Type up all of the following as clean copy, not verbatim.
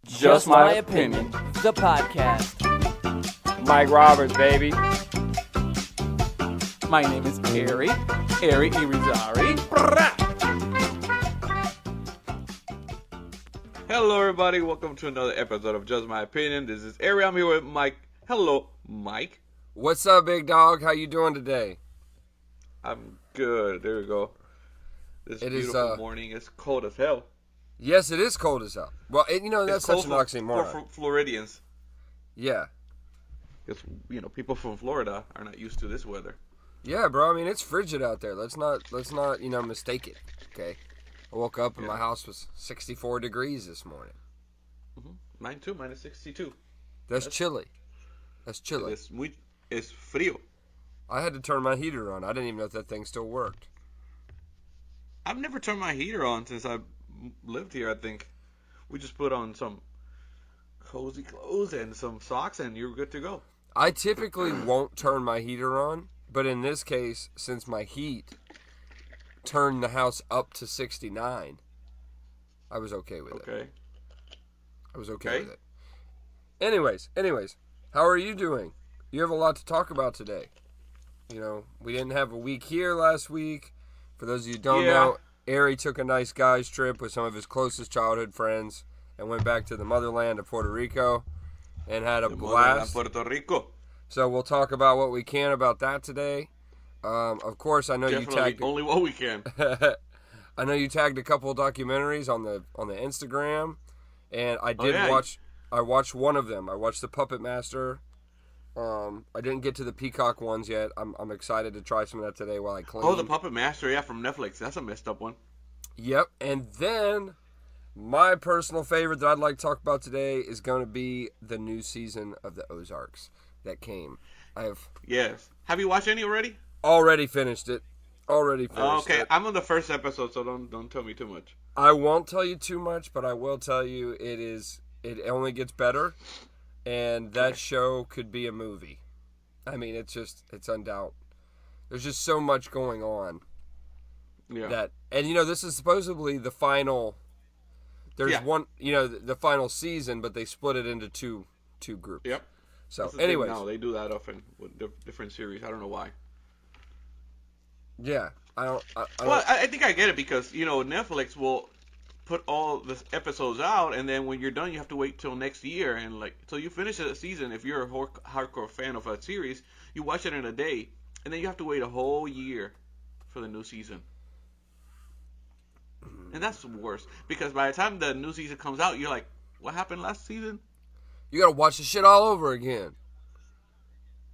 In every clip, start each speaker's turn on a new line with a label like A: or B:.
A: Just my opinion.
B: The podcast.
A: Mike Roberts, baby.
B: My name is Hery. Hery Irizarry.
C: Hello, everybody. Welcome to another episode of Just My Opinion. This is Hery. I'm here with Mike. Hello, Mike.
D: What's up, big dog? How you doing today?
C: I'm good. There we go. This beautiful morning. It's cold as hell.
D: Yes, it is cold as hell. Well, that's such an oxymoron.
C: For Floridians.
D: Yeah.
C: Because, people from Florida are not used to this weather.
D: Yeah, bro. I mean, it's frigid out there. Let's not mistake it. Okay. I woke up and my house was 64 degrees this morning.
C: Mm-hmm. Mine too. Mine is 62.
D: That's chilly. That's chilly.
C: Es frío.
D: I had to turn my heater on. I didn't even know if that thing still worked.
C: I've never turned my heater on since I lived here, I think. We just put on some cozy clothes and some socks and you're good to go.
D: I typically won't turn my heater on, but in this case, since my heat turned the house up to 69, I was okay with it. I was okay with it. Anyways, how are you doing? You have a lot to talk about today. We didn't have a week here last week. For those of you who don't know, Hery took a nice guy's trip with some of his closest childhood friends and went back to the motherland of Puerto Rico and had a blast.
C: Puerto Rico.
D: So we'll talk about what we can about that today. Of course, I know
C: Definitely
D: you tagged
C: only what we can.
D: I know you tagged a couple of documentaries on the Instagram, and I did watch. I watched one of them. I watched the Puppet Master. I didn't get to the Peacock ones yet. I'm excited to try some of that today while I clean.
C: Oh, the Puppet Master, from Netflix. That's a messed up one. Yep.
D: And then my personal favorite that I'd like to talk about today is going to be the new season of the Ozarks that came.
C: Yes. Have you watched any already?
D: Already finished it. Okay,
C: I'm on the first episode, so don't tell me too much.
D: I won't tell you too much, but I will tell you it only gets better. And that show could be a movie. I mean, it's undoubt. There's just so much going on. Yeah. This is supposedly the final. There's one, the final season, but they split it into two groups.
C: Yep.
D: So, anyways.
C: No, they do that often with different series. I don't know why.
D: Yeah.
C: I think I get it because, Netflix will put all the episodes out, and then when you're done, you have to wait till next year, and so you finish a season. If you're a hardcore fan of a series, you watch it in a day, and then you have to wait a whole year for the new season, and that's the worst because by the time the new season comes out, you're like, what happened last season?
D: You gotta watch the shit all over again.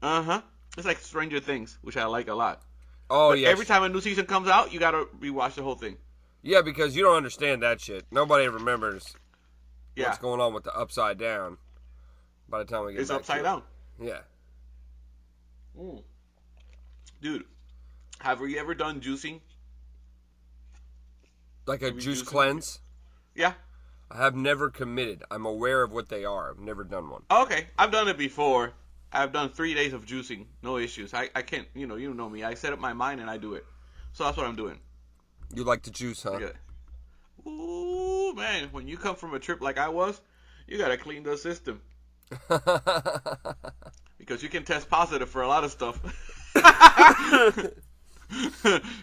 C: It's like Stranger Things, which I like a lot.
D: Oh yeah.
C: Every time a new season comes out, you gotta rewatch the whole thing.
D: Yeah, because you don't understand that shit. Nobody remembers what's going on with the Upside Down by the time we get back to it.
C: It's Upside Down.
D: Yeah.
C: Dude, have you ever done juicing?
D: Like a juice cleanse?
C: Yeah.
D: I have never committed. I'm aware of what they are. I've never done one.
C: Okay. I've done it before. I've done 3 days of juicing. No issues. I can't, you know me. I set up my mind and I do it. So that's what I'm doing.
D: You like to juice, huh?
C: Yeah. Ooh, man. When you come from a trip like I was, you got to clean the system. Because you can test positive for a lot of stuff.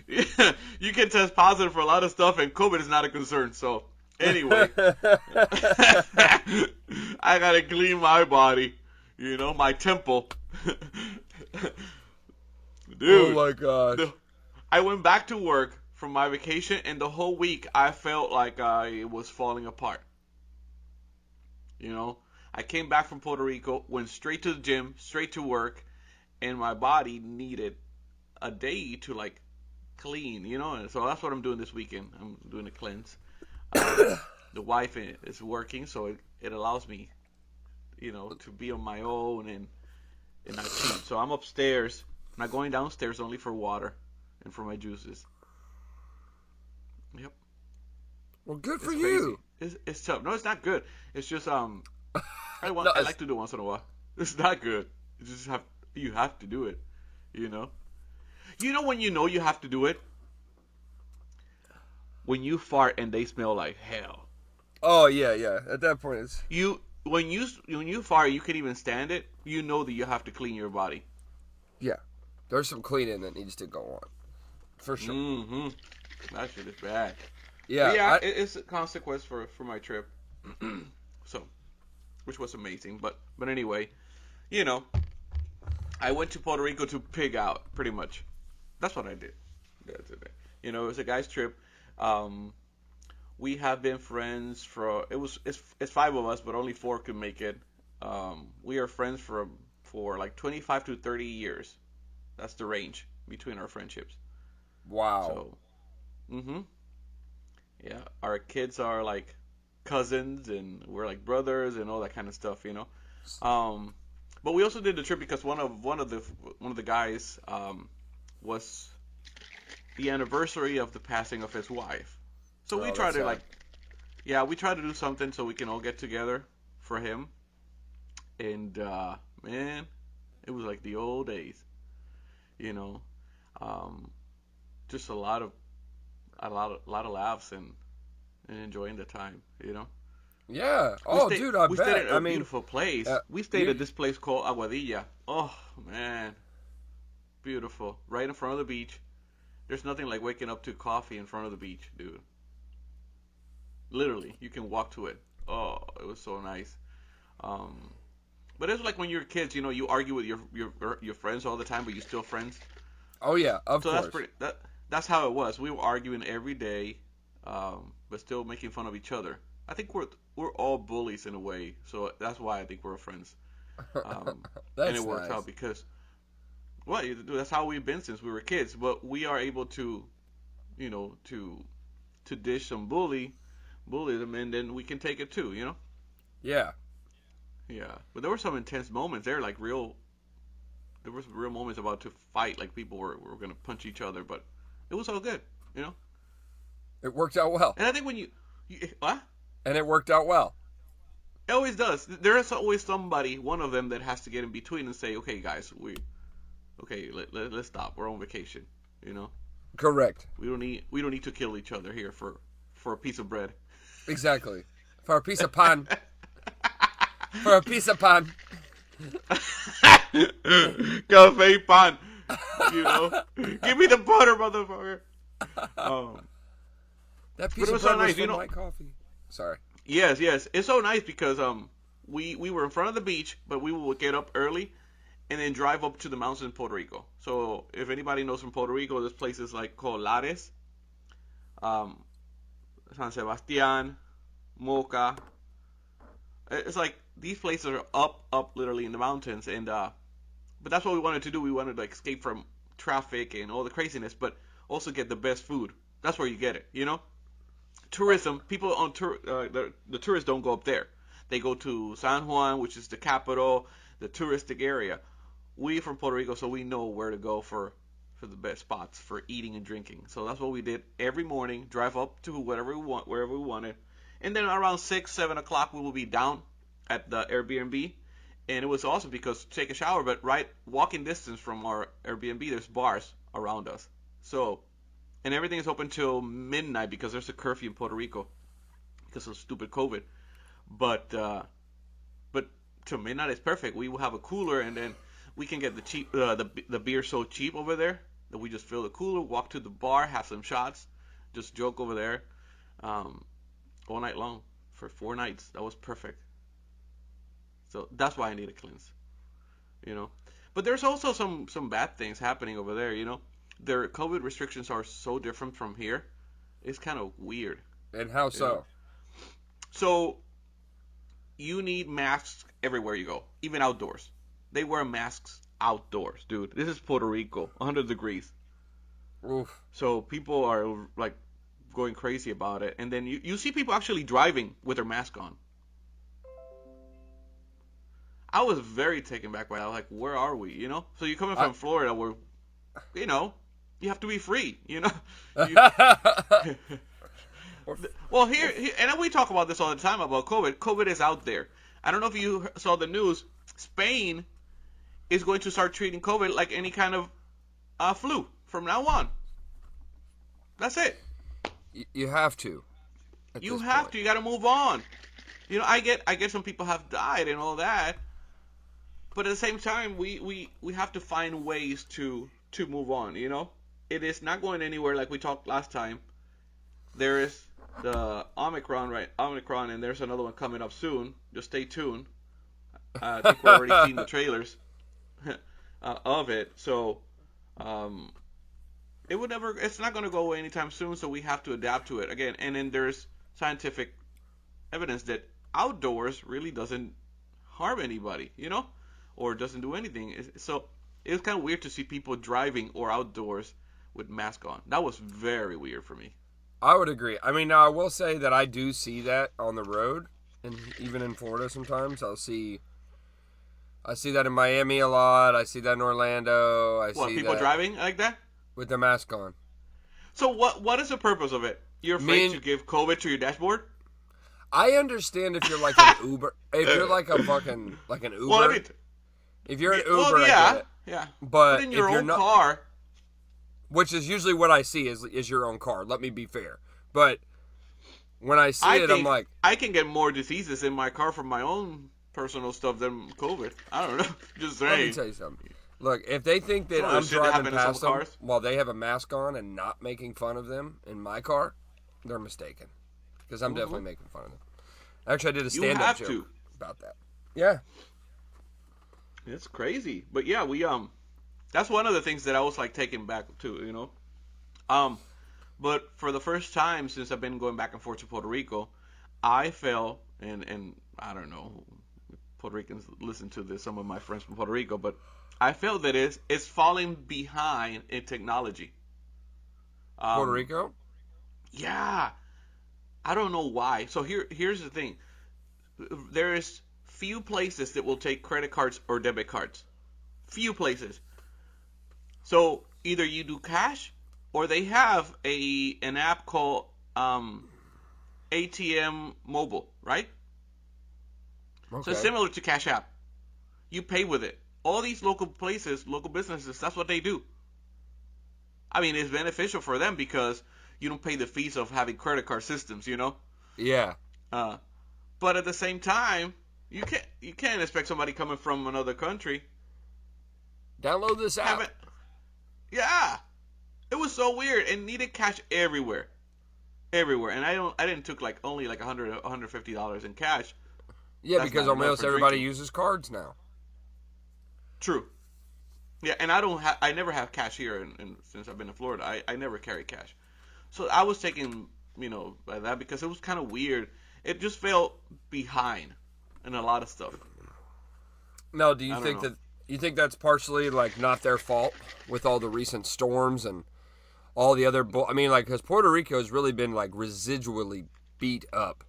C: Yeah, you can test positive for a lot of stuff, and COVID is not a concern. So, anyway. I got to clean my body. My temple. Dude.
D: Oh, my gosh.
C: I went back to work from my vacation, and the whole week I felt like I was falling apart. I came back from Puerto Rico, went straight to the gym, straight to work, and my body needed a day to clean, and so that's what I'm doing this weekend. I'm doing a cleanse. The wife is working, so it allows me, to be on my own and not cheat. So I'm upstairs. I'm not going downstairs only for water and for my juices. Yep.
D: Well, good for you.
C: It's tough. No, it's not good. It's just I like to do it once in a while. It's not good. You have to do it. When you have to do it? When you fart and they smell like hell.
D: Oh yeah, yeah. At that point, it's
C: When you fart, you can even stand it. You know that you have to clean your body.
D: yeah. There's some cleaning that needs to go on, for sure.
C: Mm-hmm. That shit is bad.
D: Yeah,
C: But yeah, it's a consequence for my trip. So, which was amazing. But anyway, you know, I went to Puerto Rico to pig out, pretty much. That's what I did. That's it. You know, it was a guy's trip. We have been friends for it's 5 of us, but only 4 could make it. We are friends for like 25 to 30 years. That's the range between our friendships.
D: wow.
C: So, yeah, our kids are like cousins, and we're like brothers, and all that kind of stuff, you know. But we also did the trip because one of the guys was the anniversary of the passing of his wife. So we try to we try to do something so we can all get together for him. And man, it was like the old days, you know. Just a lot of laughs and enjoying the time, you know.
D: Yeah. Dude, I bet.
C: We stayed at a
D: mean,
C: beautiful place. We stayed at this place called Aguadilla. Oh man, beautiful, right in front of the beach. There's nothing like waking up to coffee in front of the beach, dude. Literally, you can walk to it. Oh, it was so nice. But it's like when you're kids, you know, you argue with your friends all the time, but you're still friends.
D: Oh yeah, of
C: So
D: course.
C: that's how it was. We were arguing every day, but still making fun of each other. I think we're all bullies in a way, so that's why I think we're friends.
D: That's
C: and it works
D: nice.
C: out because, well, that's how we've been since we were kids. But we are able to, you know, to dish some bully them, and then we can take it too, you know.
D: Yeah.
C: Yeah, but there were some intense moments. There were some real moments about to fight, like people were gonna punch each other, but it was all good, you know.
D: It worked out well.
C: And I think when you what?
D: And it worked out well.
C: It always does. There is always somebody, one of them, that has to get in between and say, "Okay, guys, let's stop. We're on vacation, you know.
D: Correct.
C: We don't need to kill each other here for a piece of bread."
D: Exactly. For a piece of pan. For a piece of pan.
C: Cafe pan, you know. Give me the butter, motherfucker.
D: That piece
C: it
D: of
C: was so
D: bread was
C: nice,
D: from
C: you know.
D: my coffee. Sorry.
C: Yes, it's so nice because we were in front of the beach, but we would get up early and then drive up to the mountains in Puerto Rico. So if anybody knows from Puerto Rico, this place is like called Lares, San Sebastian, Moca. It's like these places are up literally in the mountains, and but that's what we wanted to do. We wanted to escape from traffic and all the craziness, but also get the best food. That's where you get it, you know. Tourism, people on the tourists don't go up there. They go to San Juan, which is the capital, the touristic area. We from Puerto Rico, so we know where to go for the best spots for eating and drinking. So that's what we did every morning. Drive up to wherever we wanted, and then around 6-7 o'clock we will be down at the Airbnb. And it was awesome because to take a shower, but right walking distance from our Airbnb, there's bars around us. So, and everything is open till midnight because there's a curfew in Puerto Rico because of stupid COVID. But till midnight is perfect. We will have a cooler, and then we can get the cheap the beer so cheap over there that we just fill the cooler, walk to the bar, have some shots, just joke over there, all night long for 4 nights. That was perfect. So that's why I need a cleanse, you know. But there's also some bad things happening over there, you know. Their COVID restrictions are so different from here. It's kind of weird.
D: And how so?
C: know? So you need masks everywhere you go, even outdoors. They wear masks outdoors, dude. This is Puerto Rico, 100 degrees.
D: Oof.
C: So people are like going crazy about it. And then you see people actually driving with their mask on. I was very taken back by that. I was like, where are we? You know? So you're coming from Florida where, you know, you have to be free, you know? Well, here, and we talk about this all the time about COVID. COVID is out there. I don't know if you saw the news. Spain is going to start treating COVID like any kind of flu from now on. That's it.
D: You have to.
C: You have to. You got to move on. I get some people have died and all that, but at the same time, we have to find ways to move on. It is not going anywhere like we talked last time. There is the Omicron, right? Omicron, and there's another one coming up soon. Just stay tuned. I think we're already seeing the trailers of it. So, it's not going to go away anytime soon. So we have to adapt to it again. And then there's scientific evidence that outdoors really doesn't harm anybody, or doesn't do anything. So it was kind of weird to see people driving or outdoors with mask on. That was very weird for me.
D: I would agree. I mean, now I will say that I do see that on the road, and even in Florida sometimes I see that in Miami a lot. I see that in Orlando. I see
C: people driving like that
D: with their mask on.
C: So what is the purpose of it? You're afraid to give COVID to your dashboard?
D: I understand if you're like an Uber, if you're like a fucking like an Uber.
C: Well,
D: if you're an Uber,
C: I
D: get it.
C: Yeah.
D: But
C: in your
D: if you're
C: own
D: not,
C: car,
D: which is usually what I see is your own car. Let me be fair, but when I see it, I'm like,
C: I can get more diseases in my car from my own personal stuff than COVID. I don't know. Just saying.
D: Let me tell you something. Look, if they think that I'm driving past them while they have a mask on and not making fun of them in my car, they're mistaken. Because I'm definitely making fun of them. Actually, I did a stand-up joke about that. Yeah.
C: It's crazy. But yeah, we that's one of the things that I was like taken back to, But for the first time since I've been going back and forth to Puerto Rico, I felt, and I don't know, Puerto Ricans listen to this, some of my friends from Puerto Rico, but I felt that it's falling behind in technology.
D: Puerto Rico?
C: Yeah. I don't know why. So here's the thing. There is few places that will take credit cards or debit cards. Few places. So either you do cash or they have an app called ATM Mobile, right?
D: Okay.
C: So it's similar to Cash App. You pay with it. All these local places, local businesses, that's what they do. I mean, it's beneficial for them because you don't pay the fees of having credit card systems,
D: Yeah.
C: But at the same time, you can't expect somebody coming from another country.
D: Download this app.
C: Yeah. It was so weird and needed cash everywhere. Everywhere. And I didn't took only $100, $150 in cash.
D: Yeah, because almost everybody uses cards now. True.
C: Yeah, and I never have cash here since I've been in Florida. I never carry cash. So I was taken, by that because it was kind of weird. It just felt behind in a lot of stuff.
D: Now, do you think that's partially not their fault with all the recent storms and all the other because Puerto Rico has really been residually beat up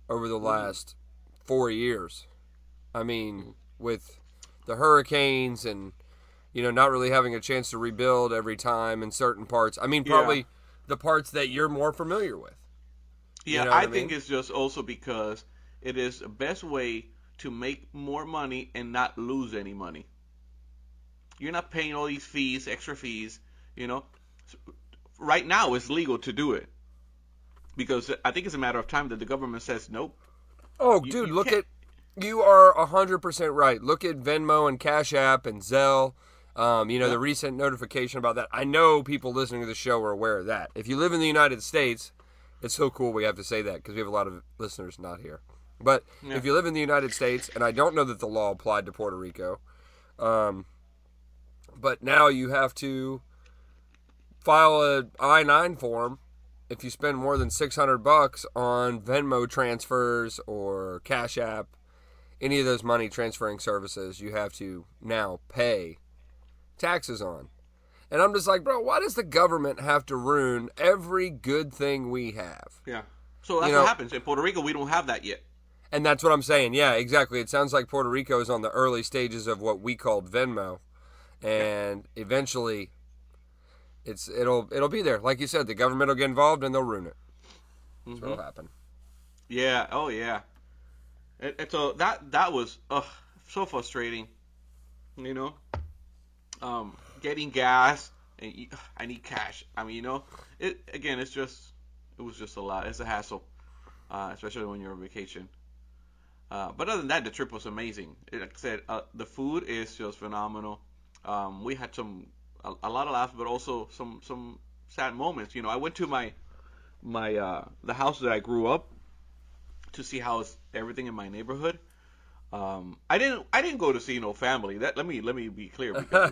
D: over the last 4 years. I mean, with the hurricanes and not really having a chance to rebuild every time in certain parts. I mean, probably the parts that you're more familiar with.
C: Yeah, I think it's just also because it is the best way to make more money and not lose any money. You're not paying all these fees, extra fees, Right now it's legal to do it. Because I think it's a matter of time that the government says nope.
D: Oh, dude, you are 100% right. Look at Venmo and Cash App and Zelle. The recent notification about that. I know people listening to the show are aware of that. If you live in the United States, it's so cool we have to say that because we have a lot of listeners not here. But if you live in the United States, and I don't know that the law applied to Puerto Rico, but now you have to file a I-9 form if you spend more than $600 on Venmo transfers or Cash App, any of those money transferring services, you have to now pay taxes on. And I'm just like, bro, why does the government have to ruin every good thing we have?
C: Yeah. So that's what happens. In Puerto Rico, we don't have that yet.
D: And that's what I'm saying. Yeah, exactly. It sounds like Puerto Rico is on the early stages of what we called Venmo. And eventually it'll be there. Like you said, the government will get involved and they'll ruin it. That's what'll happen.
C: Yeah. Oh, yeah. So that was so frustrating. Getting gas and I need cash. I mean, it was just a lot. It's a hassle. especially when you're on vacation. But other than that, the trip was amazing. Like I said, the food is just phenomenal. We had a lot of laughs, but also some sad moments. I went to my the house that I grew up to see how's everything in my neighborhood. I didn't go to see no family. Let me be clear, because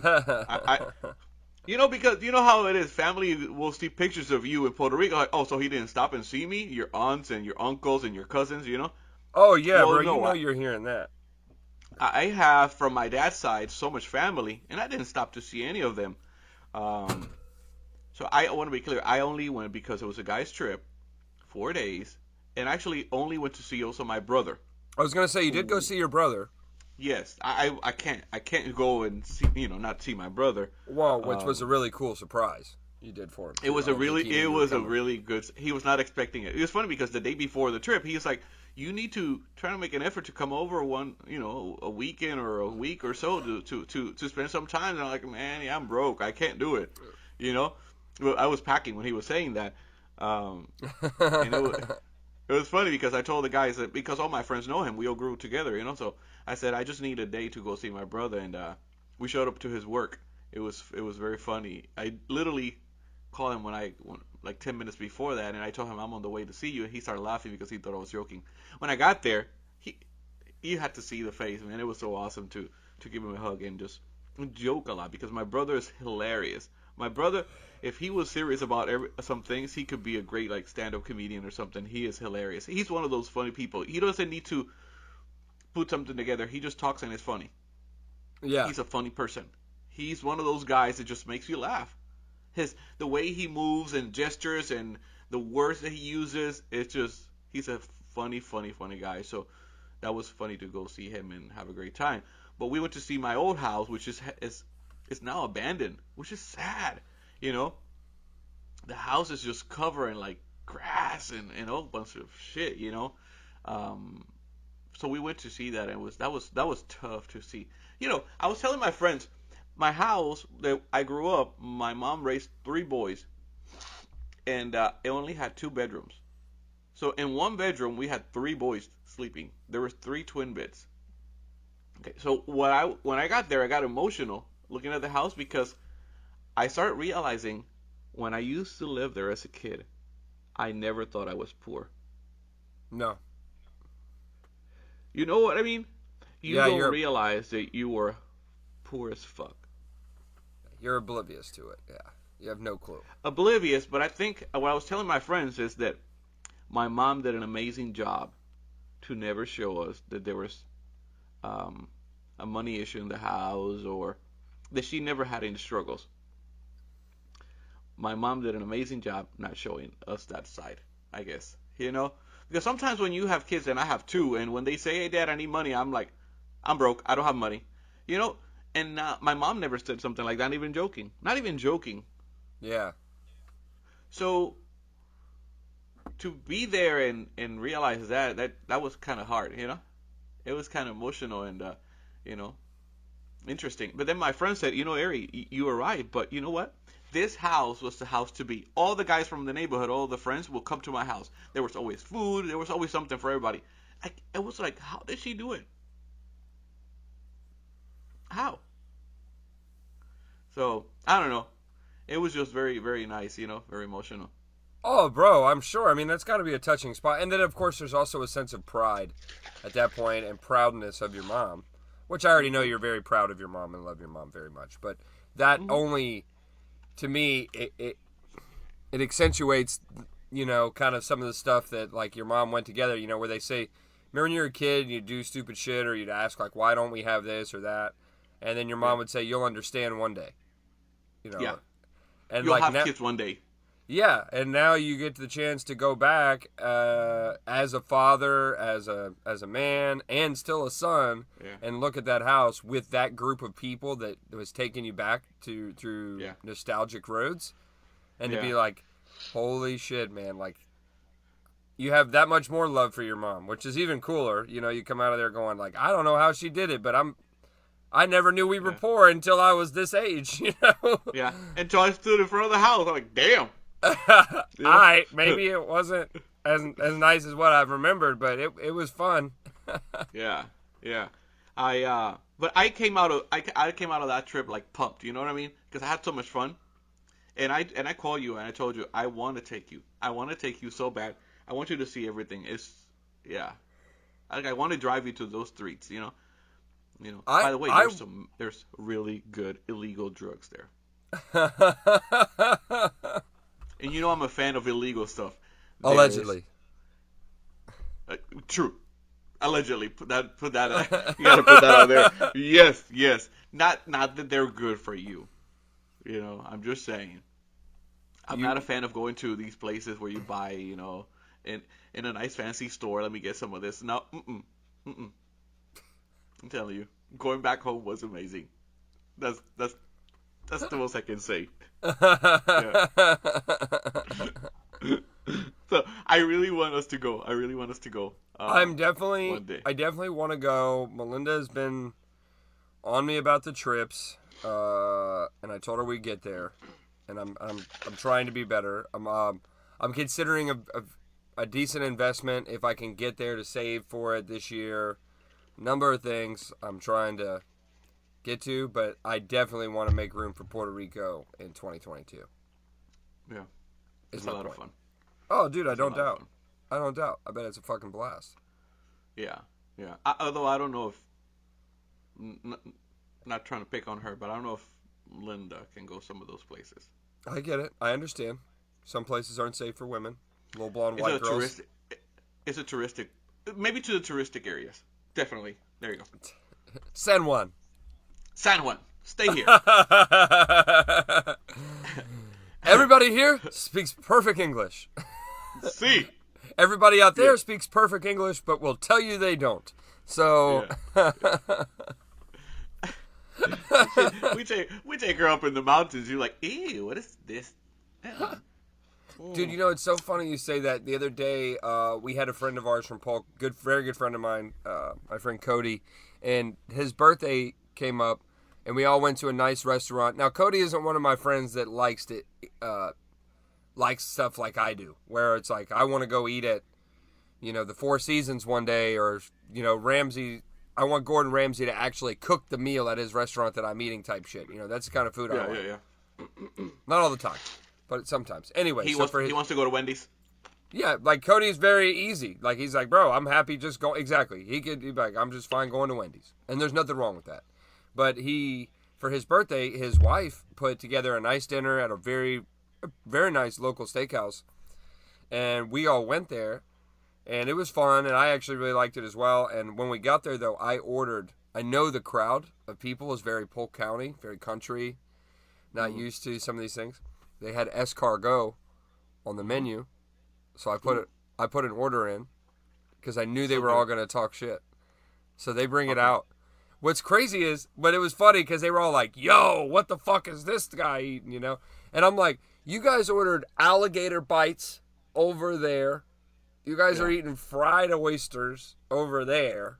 C: because you know how it is. Family will see pictures of you in Puerto Rico, like, oh, so he didn't stop and see me. Your aunts and your uncles and your cousins,
D: Oh yeah,
C: well,
D: bro.
C: no,
D: You're hearing that.
C: I have from my dad's side so much family, and I didn't stop to see any of them. So I want to be clear. I only went because it was a guy's trip, 4 days, and actually only went to see also my brother.
D: I was gonna say you did go see your brother.
C: Yes, I can't go and see, not see my brother.
D: Well, which was a really cool surprise you did for him.
C: It was a really good. He was not expecting it. It was funny because the day before the trip, he was like, "You need to try to make an effort to come over a weekend or a week or so to spend some time." And I'm like, "Man, yeah, I'm broke. I can't do it." Well, I was packing when he was saying that, and it was funny because I told the guys that because all my friends know him, we all grew together, So I said I just need a day to go see my brother, and we showed up to his work. It was very funny. I literally called him like 10 minutes before that, and I told him I'm on the way to see you, and he started laughing because he thought I was joking. When I got there, you had to see the face, man. It was so awesome to give him a hug and just joke a lot because my brother is hilarious. My brother, if he was serious about some things, he could be a great like stand-up comedian or something. He is hilarious. He's one of those funny people. He doesn't need to put something together. He just talks and it's funny.
D: Yeah.
C: He's a funny person. He's one of those guys that just makes you laugh. The way he moves and gestures and the words that he uses, he's a funny guy. So that was funny to go see him and have a great time. But we went to see my old house, which is now abandoned, which is sad. The house is just covered in like grass and a whole bunch of shit. So we went to see that, and that was tough to see. I was telling my friends, my house that I grew up, my mom raised 3 boys, and it only had 2 bedrooms. So in one bedroom we had 3 boys sleeping. There was 3 twin beds. Okay, so when I got there, I got emotional looking at the house because I started realizing when I used to live there as a kid, I never thought I was poor.
D: No.
C: You know what I mean? You
D: Yeah,
C: don't realize that you were poor as fuck.
D: You're oblivious to it. Yeah. You have no clue.
C: Oblivious, but I think what I was telling my friends is that my mom did an amazing job to never show us that there was a money issue in the house or that she never had any struggles. My mom did an amazing job not showing us that side, I guess. Because sometimes when you have kids, and I have 2, and when they say, "Hey, Dad, I need money," I'm like, "I'm broke. I don't have money." And my mom never said something like that, not even joking.
D: Yeah.
C: So to be there and realize that was kind of hard, It was kind of emotional and, interesting. But then my friend said, Hery, you were right, but you know what? This house was the house to be. All the guys from the neighborhood, all the friends will come to my house. There was always food. There was always something for everybody. It was like, how did she do it? How? So, I don't know. It was just very, very nice, very emotional.
D: Oh, bro, I'm sure. I mean, that's got to be a touching spot. And then, of course, there's also a sense of pride at that point and proudness of your mom, which I already know you're very proud of your mom and love your mom very much. But that only, to me, it accentuates, kind of some of the stuff that, like, your mom went together, where they say, remember when you were a kid and you'd do stupid shit or you'd ask, like, why don't we have this or that? And then your mom would say, you'll understand one day.
C: Yeah.
D: And
C: you'll
D: like
C: have
D: now,
C: kids one day.
D: Yeah, and now you get the chance to go back as a father, as a man, and still a son, and look at that house with that group of people that was taking you back through nostalgic roads, and to be like, holy shit, man, like, you have that much more love for your mom, which is even cooler. You come out of there going like, I don't know how she did it, but I never knew we were poor until I was this age,
C: Yeah, until I stood in front of the house. I'm like, damn.
D: Alright, maybe it wasn't as nice as what I've remembered, but it was fun.
C: Yeah. But I came out of that trip like pumped. You know what I mean? Because I had so much fun. And I called you and I told you I want to take you. I want to take you so bad. I want you to see everything. I want to drive you to those streets. You know. By the way, there's really good illegal drugs there. And you know I'm a fan of illegal stuff.
D: Allegedly.
C: True. Allegedly. Put that. You gotta put that out there. Yes. Not that they're good for you. You know, I'm just saying. I'm not a fan of going to these places where you buy, you know, in a nice fancy store. Let me get some of this. No, I'm telling you, going back home was amazing. That's the most I can say. Yeah. So I really want us to go. I
D: definitely want to go. Melinda's been on me about the trips, and I told her we'd get there, and I'm trying to be better. I'm considering a decent investment if I can get there to save for it this year. Number of things I'm trying to get to, but I definitely want to make room for Puerto Rico in 2022.
C: Yeah, it's a lot of fun.
D: Oh, dude, I don't doubt. I bet it's a fucking blast.
C: Yeah. Although I don't know if, not trying to pick on her, but I don't know if Linda can go some of those places.
D: I get it. I understand. Some places aren't safe for women. Little blonde white girls.
C: It's a touristic, maybe to the touristic areas. Definitely. There you go.
D: San Juan.
C: Stay here.
D: Everybody here speaks perfect English.
C: See.
D: Everybody out there speaks perfect English, but will tell you they don't. So.
C: Yeah. we take her up in the mountains. You're like, ew, what is this?
D: Dude, you know, it's so funny you say that. The other day, we had a friend of ours from Polk, very good friend of mine, my friend Cody, and his birthday came up, and we all went to a nice restaurant. Now, Cody isn't one of my friends that likes stuff like I do, where it's like, I want to go eat at, you know, the Four Seasons one day, or, you know, Ramsey. I want Gordon Ramsay to actually cook the meal at his restaurant that I'm eating type shit. You know, that's the kind of food I like.
C: Yeah.
D: Not all the time, but sometimes. Anyway,
C: he wants to go to Wendy's.
D: Yeah, like Cody's very easy. Like he's like, bro, I'm happy just going. Exactly. He'd be like, I'm just fine going to Wendy's, and there's nothing wrong with that. But for his birthday, his wife put together a nice dinner at a very, very nice local steakhouse, and we all went there, and it was fun, and I actually really liked it as well. And when we got there, though, I know the crowd of people is very Polk County, very country, not used to some of these things. They had escargot on the menu, so I put an order in because I knew they were all going to talk shit. So they bring it out. What's crazy is, but it was funny because they were all like, yo, what the fuck is this guy eating, you know? And I'm like, you guys ordered alligator bites over there. You guys are eating fried oysters over there.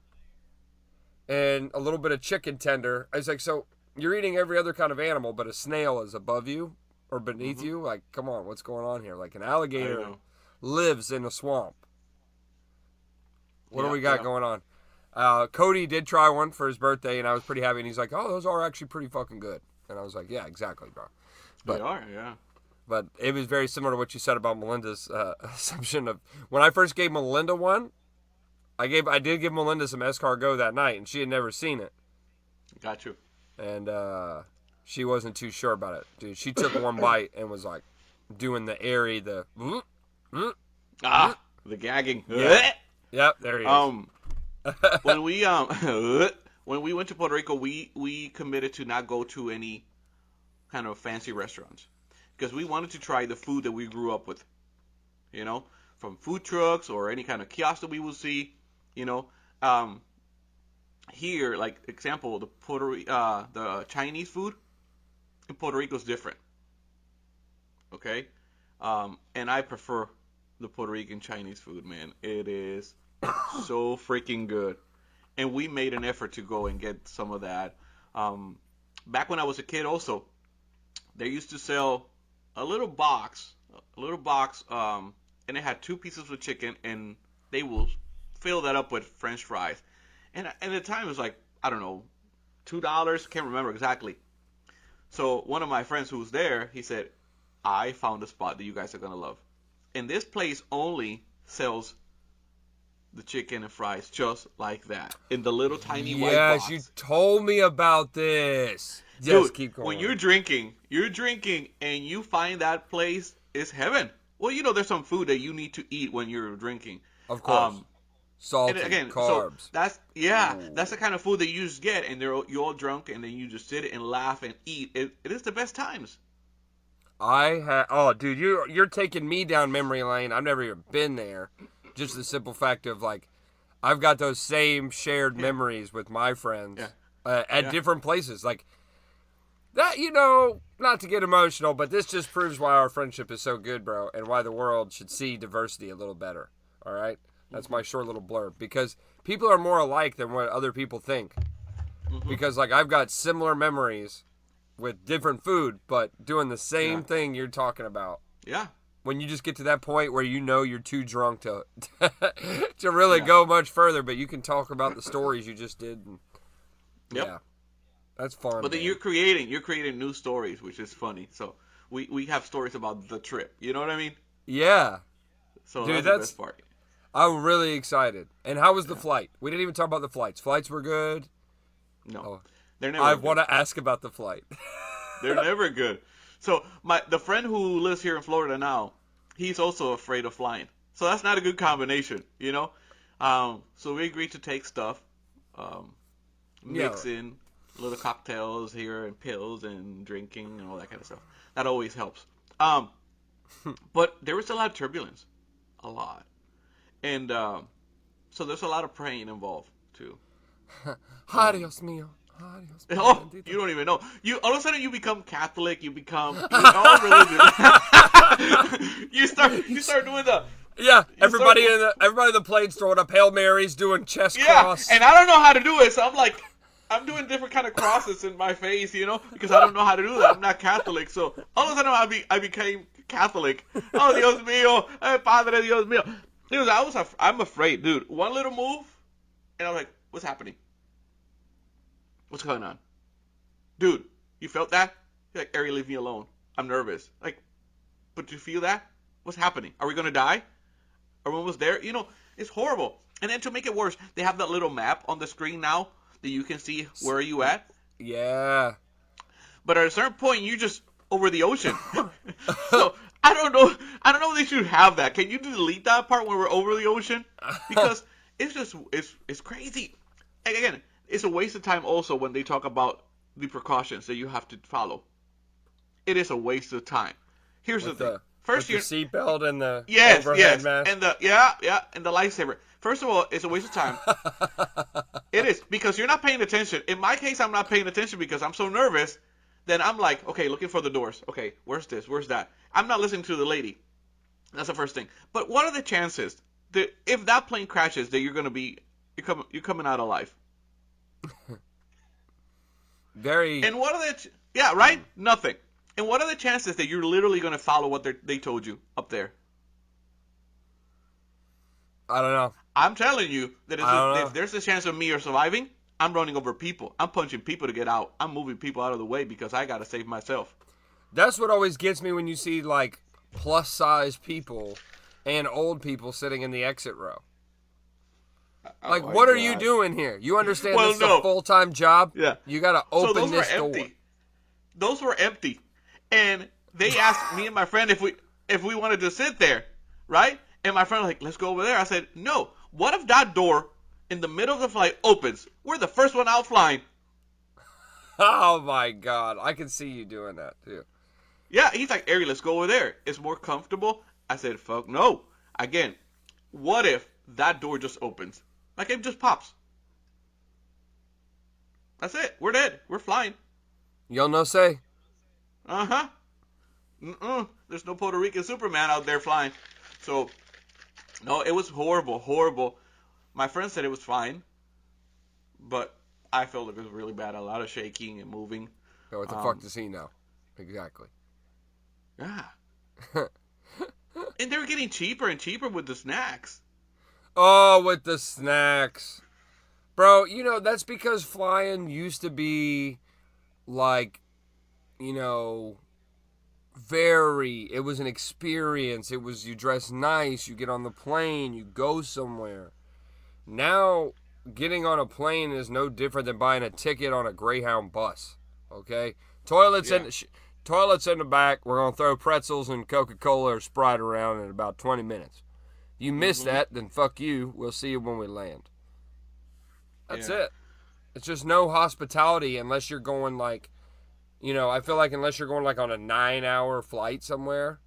D: And a little bit of chicken tender. I was like, so you're eating every other kind of animal, but a snail is above you or beneath you? Like, come on, what's going on here? Like, an alligator lives in a swamp. What do we got going on? Cody did try one for his birthday, and I was pretty happy. And he's like, oh, those are actually pretty fucking good. And I was like, yeah, exactly, bro.
C: They are, yeah.
D: But it was very similar to what you said about Melinda's assumption of... When I first gave Melinda one, I did give Melinda some escargot that night, and she had never seen it. Got you. And she wasn't too sure about it. Dude, she took one bite and was like doing the airy, the
C: gagging.
D: Yeah. Yep, there he is.
C: When we went to Puerto Rico, we committed to not go to any kind of fancy restaurants because we wanted to try the food that we grew up with, you know, from food trucks or any kind of kiosk that we will see, you know. Here, like example, the Chinese food in Puerto Rico is different. Okay, and I prefer the Puerto Rican Chinese food, man. It is so freaking good. And we made an effort to go and get some of that. Back when I was a kid also, they used to sell a little box and it had 2 pieces of chicken, and they will fill that up with French fries. And at the time it was like, I don't know, $2, can't remember exactly. So one of my friends who was there, he said, I found a spot that you guys are going to love. And this place only sells the chicken and fries just like that in the little tiny white box.
D: Yes, you told me about this.
C: Dude,
D: Just keep going.
C: when you're drinking and you find that place, it's heaven. Well, you know, there's some food that you need to eat when you're drinking.
D: Of course. Salty,
C: again,
D: carbs.
C: So that's the kind of food that you just get, and you're all drunk, and then you just sit and laugh and eat. It is the best times.
D: Oh, dude, you're taking me down memory lane. I've never even been there. Just the simple fact of, like, I've got those same shared memories with my friends at different places. Like, that, you know, not to get emotional, but this just proves why our friendship is so good, bro, and why the world should see diversity a little better, all right? That's my short little blurb. Because people are more alike than what other people think. Mm-hmm. Because, like, I've got similar memories with different food, but doing the same thing you're talking about.
C: Yeah.
D: When you just get to that point where you know you're too drunk to to really go much further, but you can talk about the stories you just did. And, yeah. That's fun.
C: But then you're creating new stories, which is funny. So we have stories about the trip. You know what I mean?
D: Yeah.
C: So dude, that's the best part.
D: I'm really excited. And how was the flight? We didn't even talk about the flights. Flights were good?
C: No. They're never
D: I
C: good.
D: want to ask about the flight.
C: They're never good. So the friend who lives here in Florida now, he's also afraid of flying. So that's not a good combination, you know? So we agreed to take stuff, mix in little cocktails here and pills and drinking and all that kind of stuff. That always helps. But there was a lot of turbulence. A lot. And so there's a lot of praying involved, too.
D: Adios mío. Adios mío.
C: Oh, you don't even know. You all of a sudden you become Catholic. You become all religious. you start doing the
D: everybody in the plane's throwing up Hail Marys, doing chest cross.
C: And I don't know how to do it, so I'm doing different kind of crosses in my face, you know, because I don't know how to do that. I'm not Catholic, so all of a sudden I became Catholic. Oh, Dios mío, Padre Dios mío. Dude, I'm afraid, dude. One little move, and I'm like, what's happening? What's going on? Dude, you felt that? You're like, Hery, leave me alone. I'm nervous. Like, but you feel that? What's happening? Are we going to die? Are we almost there? You know, it's horrible. And then to make it worse, they have that little map on the screen now that you can see where are you at.
D: Yeah.
C: But at a certain point, you're just over the ocean. So I don't know if they should have that. Can you delete that part when we're over the ocean? Because it's crazy. And again, it's a waste of time also when they talk about the precautions that you have to follow. It is a waste of time. Here's the thing.
D: First, your seatbelt and the
C: overhead
D: mask.
C: And and the lightsaber. First of all, it's a waste of time. It is, because you're not paying attention. In my case, I'm not paying attention because I'm so nervous. Then I'm like, okay, looking for the doors. Okay, where's this? Where's that? I'm not listening to the lady. That's the first thing. But what are the chances that if that plane crashes, that you're coming out alive?
D: Very.
C: And what are the right? Nothing. And what are the chances that you're literally going to follow what they told you up there?
D: I don't know.
C: I'm telling you that if there's a chance of me or surviving, I'm running over people. I'm punching people to get out. I'm moving people out of the way because I got to save myself.
D: That's what always gets me when you see, like, plus-size people and old people sitting in the exit row. Like, what are you doing here? You understand this is a full-time job?
C: Yeah.
D: You got to open this door.
C: Those were empty. And they asked me and my friend if we wanted to sit there, right? And my friend was like, let's go over there. I said, no. What if that door in the middle of the flight opens? We're the first one out flying.
D: Oh, my God. I can see you doing that, too.
C: Yeah, he's like, Hery, let's go over there. It's more comfortable. I said, fuck no. Again, what if that door just opens? Like, it just pops. That's it. We're dead. We're flying.
D: Y'all no say?
C: Uh-huh. There's no Puerto Rican Superman out there flying. So, no, it was horrible, horrible. My friend said it was fine, but I felt it was really bad. A lot of shaking and moving.
D: So what the fuck does he know? Exactly.
C: Yeah. And they're getting cheaper and cheaper with the snacks.
D: Oh, with the snacks. Bro, you know, that's because flying used to be like, you know, it was an experience. It was, you dress nice, you get on the plane, you go somewhere. Now, getting on a plane is no different than buying a ticket on a Greyhound bus. Okay? Toilets in the back. We're going to throw pretzels and Coca-Cola or Sprite around in about 20 minutes. You miss that, then fuck you. We'll see you when we land. That's it. It's just no hospitality unless you're going like, you know, I feel like unless you're going like on a 9-hour flight somewhere.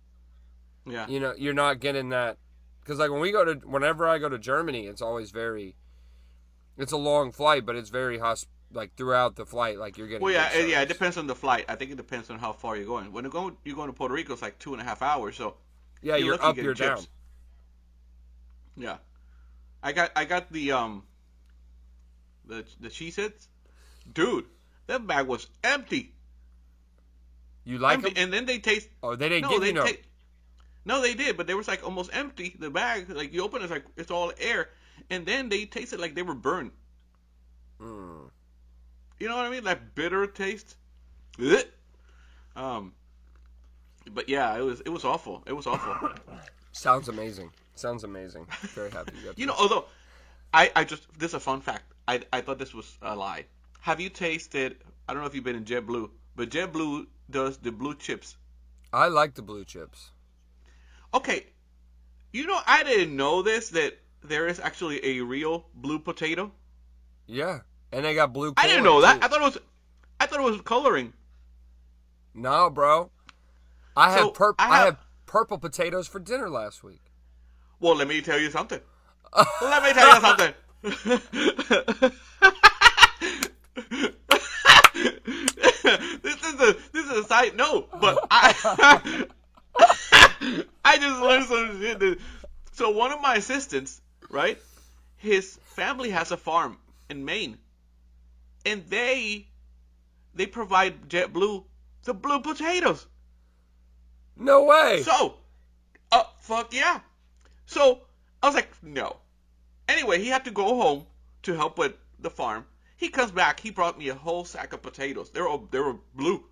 C: Yeah.
D: You know, you're not getting that. Because like whenever I go to Germany, it's always it's a long flight, but it's very like throughout the flight, like you're getting.
C: Well, it depends on the flight. I think it depends on how far you're going. When you're going to Puerto Rico, it's like 2.5 hours. So
D: yeah, you're up, you're down.
C: Yeah, I got the Cheez-Its. Dude, that bag was empty.
D: You like them?
C: And then they taste.
D: Oh, they didn't give you no.
C: No, they did, but they was like almost empty. The bag, like you open it, it's like it's all air, and then they tasted like they were burned. You know what I mean? That bitter taste. But yeah, it was awful. It was awful.
D: Sounds amazing. Very happy you got
C: You know, although I just, this is a fun fact. I thought this was a lie. Have you tasted? I don't know if you've been in JetBlue, but JetBlue does the blue chips.
D: I like the blue chips.
C: Okay, you know, I didn't know that there is actually a real blue potato.
D: Yeah, and they got blue corn.
C: I didn't know that.
D: Too.
C: I thought it was coloring.
D: No, bro. I had purple potatoes for dinner last week.
C: Well, let me tell you something. This is a side note, but I just learned some shit. So one of my assistants, right? His family has a farm in Maine, and they provide JetBlue the blue potatoes.
D: No way.
C: So, fuck yeah. So I was like, no. Anyway, he had to go home to help with the farm. He comes back. He brought me a whole sack of potatoes. They were blue.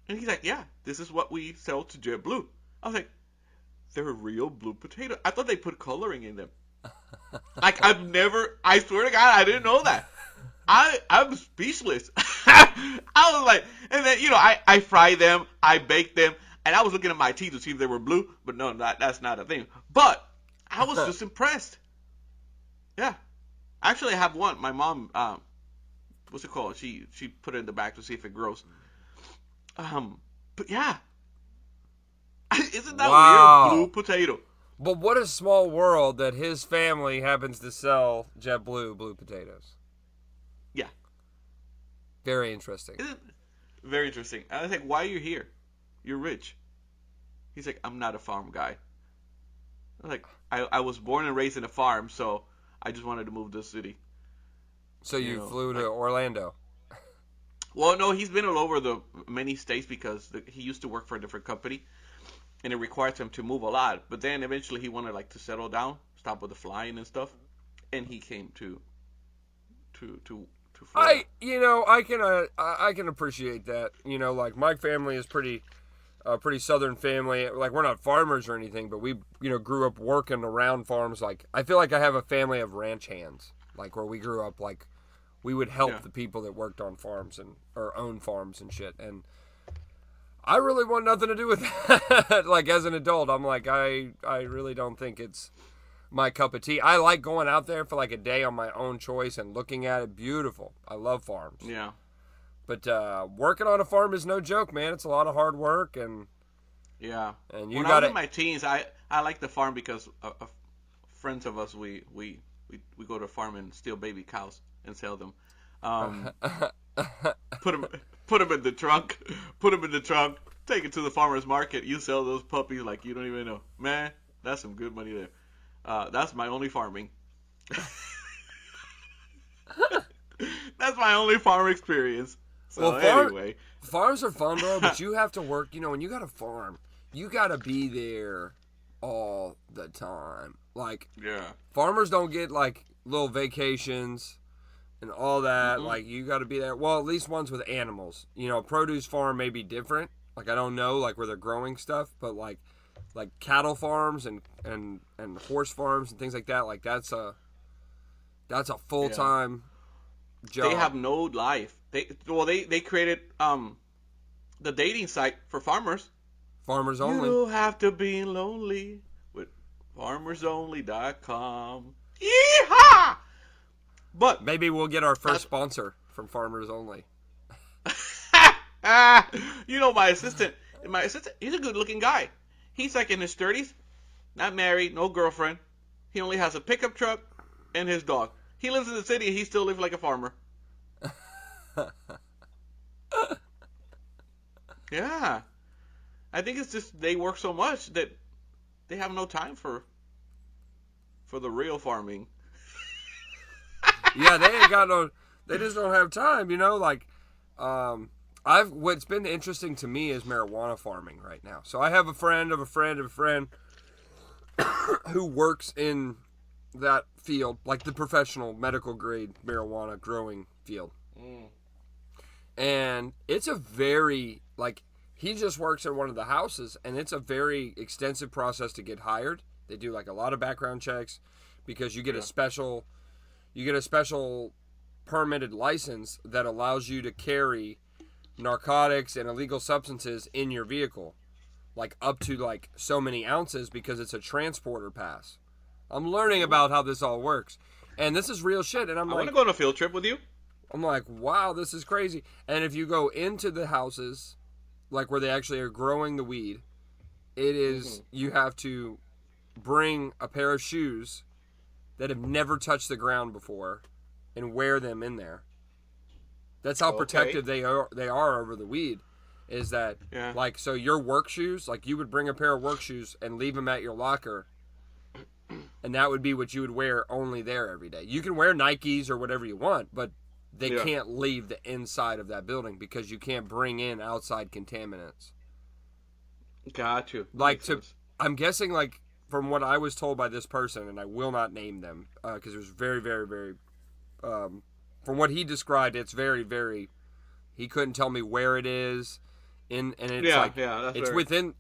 C: And he's like, yeah, this is what we sell to JetBlue. I was like, they're real blue potatoes. I thought they put coloring in them. Like, I swear to God, I didn't know that. I'm speechless. I was like, and then, you know, I fry them, I bake them, and I was looking at my teeth to see if they were blue, but no, that's not a thing. But I was just impressed. Yeah. Actually, I have one. My mom, what's it called? She put it in the back to see if it grows. But yeah. Isn't that weird? Blue potato.
D: But what a small world that his family happens to sell JetBlue blue potatoes.
C: Yeah.
D: Very interesting.
C: Isn't it? Very interesting. I was like, why are you here? You're rich. He's like, I'm not a farm guy. I was like, I was born and raised in a farm, so I just wanted to move to the city.
D: So you flew to Orlando?
C: Well, no, he's been all over the many states because he used to work for a different company, and it required him to move a lot. But then eventually he wanted to settle down, stop with the flying and stuff, and he came to Florida.
D: I can appreciate that. You know, like my family is pretty southern family. Like we're not farmers or anything, but we grew up working around farms. Like I feel like I have a family of ranch hands. Like where we grew up, like we would help the people that worked on farms or owned farms and shit. And I really want nothing to do with that. Like as an adult, I'm like I really don't think it's my cup of tea. I like going out there for like a day on my own choice and looking at it. Beautiful. I love farms.
C: Yeah.
D: But working on a farm is no joke, man. It's a lot of hard work and
C: yeah.
D: And
C: when I was in my teens, I like the farm because friends of us we go to a farm and steal baby cows and sell them. Put them in the trunk. Take it to the farmer's market. You sell those puppies like you don't even know. Man, that's some good money there. That's my only farming. That's my only farm experience. So anyway,
D: farms are fun, bro. But you have to work. You know, when you got a farm, you got to be there all the time. Like,
C: Yeah.
D: farmers don't get, like, little vacations and all that.
C: Mm-hmm.
D: Like, you got to be there. Well, at least ones with animals. You know, a produce farm may be different. Like, I don't know, like, where they're growing stuff. But, like cattle farms and horse farms and things like that, like, that's a full-time job.
C: They have no life. They created the dating site for farmers.
D: Farmers only.
C: You don't have to be lonely with farmersonly.com. Yeehaw! But
D: Maybe we'll get our first sponsor from Farmers Only.
C: you know, my assistant, he's a good-looking guy. He's like in his 30s, not married, no girlfriend. He only has a pickup truck and his dog. He lives in the city and he still lives like a farmer. Yeah. I think it's just they work so much that they have no time for the real farming.
D: Yeah, they ain't got no. They just don't have time, you know. Like, what's been interesting to me is marijuana farming right now. So I have a friend of a friend of a friend who works in that field, like the professional medical grade marijuana growing field. And it's a very, like, he just works in one of the houses, and it's a very extensive process to get hired. They do, like, a lot of background checks because you get a special permitted license that allows you to carry narcotics and illegal substances in your vehicle, like up to like so many ounces, because it's a transporter pass. I'm learning about how this all works, and this is real shit. And I
C: want to go on a field trip with you.
D: I'm like, wow, this is crazy. And if you go into the houses, like where they actually are growing the weed, it is you have to bring a pair of shoes that have never touched the ground before and wear them in there. That's how protective they are over the weed. Is that like, so your work shoes, like you would bring a pair of work shoes and leave them at your locker, and that would be what you would wear only there every day. You can wear Nikes or whatever you want, but they can't leave the inside of that building because you can't bring in outside contaminants.
C: Got you.
D: Like, I'm guessing, like, from what I was told by this person, and I will not name them because it was very, very, very, from what he described, it's very, very, he couldn't tell me where it is, and it's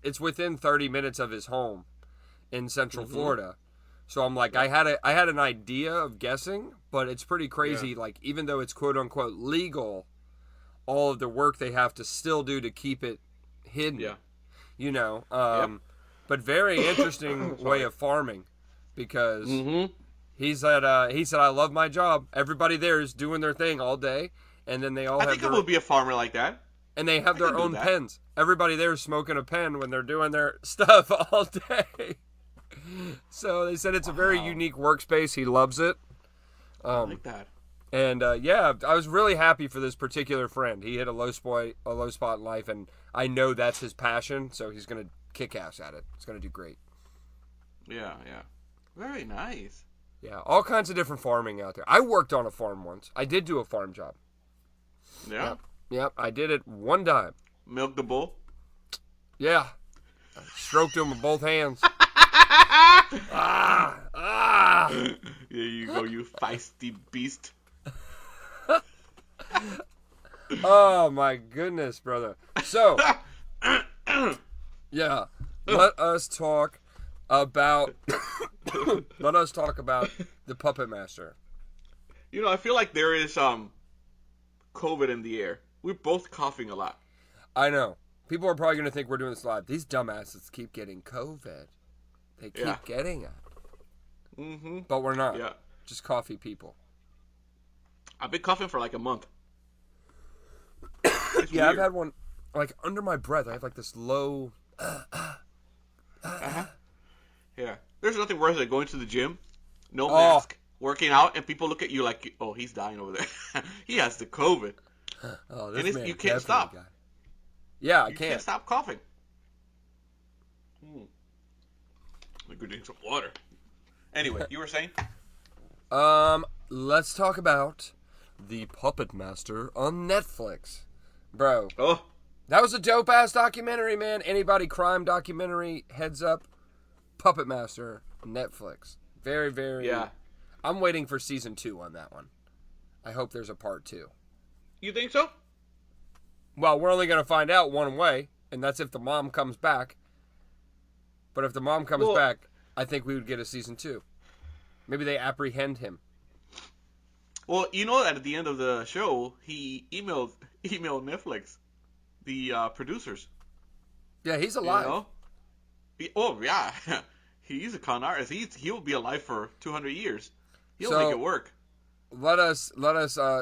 D: it's within 30 minutes of his home in Central Florida. So I'm like, I had an idea of guessing, but it's pretty crazy. Like, even though it's quote unquote legal, all of the work they have to still do to keep it hidden. Yeah. You know, but very interesting way of farming, because he said I love my job. Everybody there is doing their thing all day, and then they all. I think
C: I would be a farmer like that.
D: And they have their own pens. Everybody there is smoking a pen when they're doing their stuff all day. So they said it's a very unique workspace. He loves it.
C: I like that.
D: And I was really happy for this particular friend. He hit a low spot in life, and I know that's his passion. So he's gonna kick ass at it. He's gonna do great.
C: Yeah. Very nice.
D: Yeah, all kinds of different farming out there. I worked on a farm once. I did do a farm job.
C: Yeah.
D: Yep. I did it one time.
C: Milk the bull.
D: Yeah. I stroked him with both hands.
C: There you go, you feisty beast.
D: Oh my goodness, brother. So, yeah, let us talk about the Puppet Master.
C: You know, I feel like there is COVID in the air. We're both coughing a lot.
D: I know. People are probably going to think we're doing this live. These dumbasses keep getting COVID. They keep getting it. But we're not. Yeah. Just coffee people.
C: I've been coughing for like a month.
D: Yeah, I've had one, like, under my breath. I have, like, this low...
C: Yeah. There's nothing worse than going to the gym, no mask, working out, and people look at you like, oh, he's dying over there. He has the COVID.
D: Oh, this man
C: you can't stop.
D: Yeah, I
C: can't. You can't stop coughing. I could drink some water. Anyway, you were saying?
D: Let's talk about The Puppet Master on Netflix. Bro. That was a dope-ass documentary, man. Anybody crime documentary, heads up. Puppet Master on Netflix. Very, very.
C: Yeah.
D: I'm waiting for season 2 on that one. I hope there's a part 2.
C: You think so?
D: Well, we're only going to find out one way, and that's if the mom comes back. But if the mom comes back, I think we would get a season 2. Maybe they apprehend him.
C: Well, you know that at the end of the show, he emailed Netflix, the producers.
D: Yeah, he's alive.
C: You know? Oh, yeah. He's a con artist. He'll be alive for 200 years. He'll make it work.
D: Let us.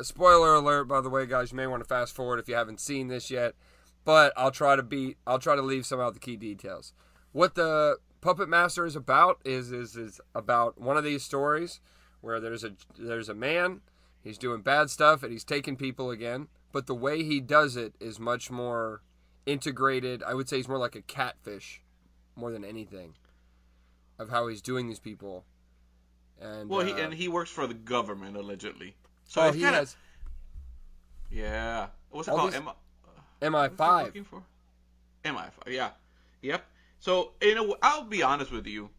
D: Spoiler alert, by the way, guys. You may want to fast forward if you haven't seen this yet, but I'll try to leave some out the key details. What the Puppet Master is about is about one of these stories where there's a man. He's doing bad stuff and he's taking people again, but the way he does it is much more integrated. I would say he's more like a catfish, more than anything, of how he's doing these people. And
C: he works for the government allegedly. So
D: he has.
C: Yeah. What's it called?
D: MI5.
C: Looking for? MI5. Yeah. Yep. So I'll be honest with you.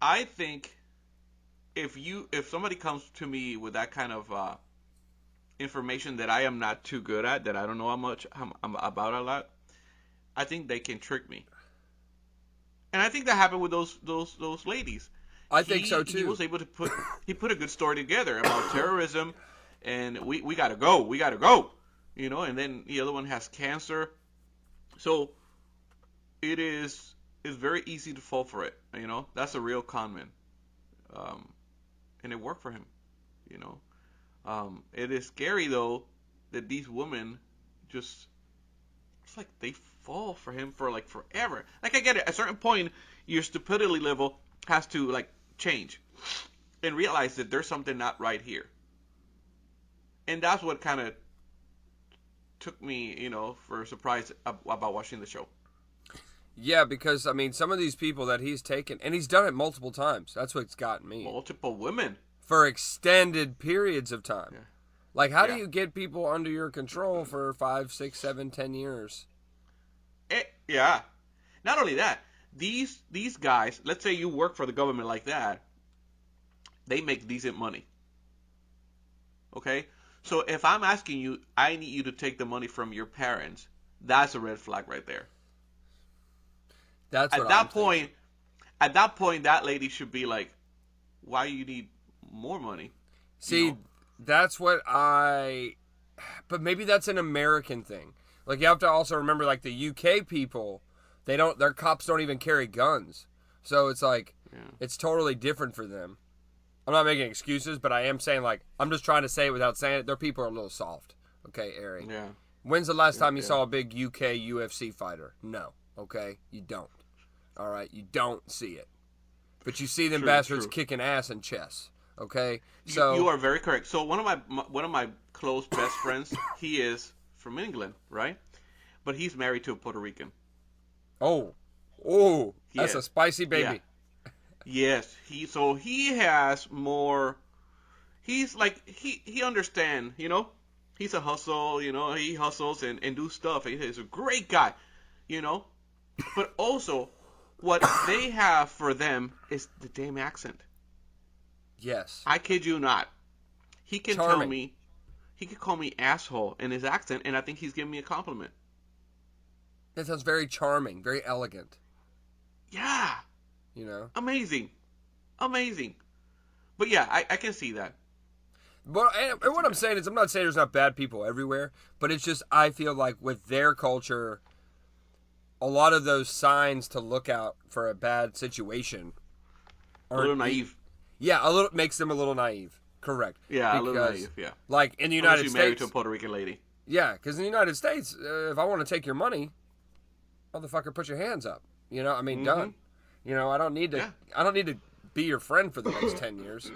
C: I think if somebody comes to me with that kind of information that I am not too good at, that I don't know I'm about a lot, I think they can trick me. And I think that happened with those ladies.
D: I think so too.
C: He was able to put a good story together about terrorism, and we gotta go, you know. And then the other one has cancer, so it is very easy to fall for it. You know, that's a real con man, and it worked for him. You know, it is scary though that these women it's like they fall for him for like forever. Like I get it, at a certain point, your stupidity level has to like change and realize that there's something not right here. And that's what kind of took me, you know, for a surprise about watching the show.
D: Yeah, because, I mean, some of these people that he's taken, and he's done it multiple times. That's what's gotten me.
C: Multiple women.
D: For extended periods of time.
C: Yeah.
D: Like, how do you get people under your control for 5, 6, 7, 10 years?
C: Yeah. Not only that, these guys, let's say you work for the government like that, they make decent money. Okay? So if I'm asking you, I need you to take the money from your parents, that's a red flag right there.
D: That's what
C: At that point, that lady should be like, why you need more money?
D: See,
C: you know?
D: that's what but maybe that's an American thing. Like, you have to also remember, like, the UK people, their cops don't even carry guns. So it's like, It's totally different for them. I'm not making excuses, but I am saying, like, I'm just trying to say it without saying it. Their people are a little soft. Okay, Hery?
C: Yeah.
D: When's the last time you saw a big UK UFC fighter? No. Okay? You don't. All right? You don't see it. But you see them bastards kicking ass in chess. Okay? So
C: you are very correct. So one of my close best friends, he is from England, right? But he's married to a Puerto Rican.
D: Oh, that's a spicy baby.
C: Yeah. Yes, he has more. He's like he understands, you know. He's a hustle, you know. He hustles and do stuff. He's a great guy, you know. But also, what they have for them is the damn accent.
D: Yes.
C: I kid you not. He can
D: Charming.
C: tell me. He could call me asshole in his accent, and I think he's giving me a compliment.
D: That sounds very charming, very elegant.
C: Yeah.
D: You know?
C: Amazing. But yeah, I can see that.
D: But and what I'm saying is, I'm not saying there's not bad people everywhere, but it's just, I feel like with their culture, a lot of those signs to look out for a bad situation
C: are a little naive.
D: Yeah, makes them a little naive. Correct.
C: Yeah, a little naive, yeah.
D: Like, in the United States...
C: married to a Puerto Rican lady.
D: Yeah, because in the United States, if I want to take your money, motherfucker, put your hands up. You know, I mean, done. You know, I don't need to... Yeah. I don't need to be your friend for the next 10 years.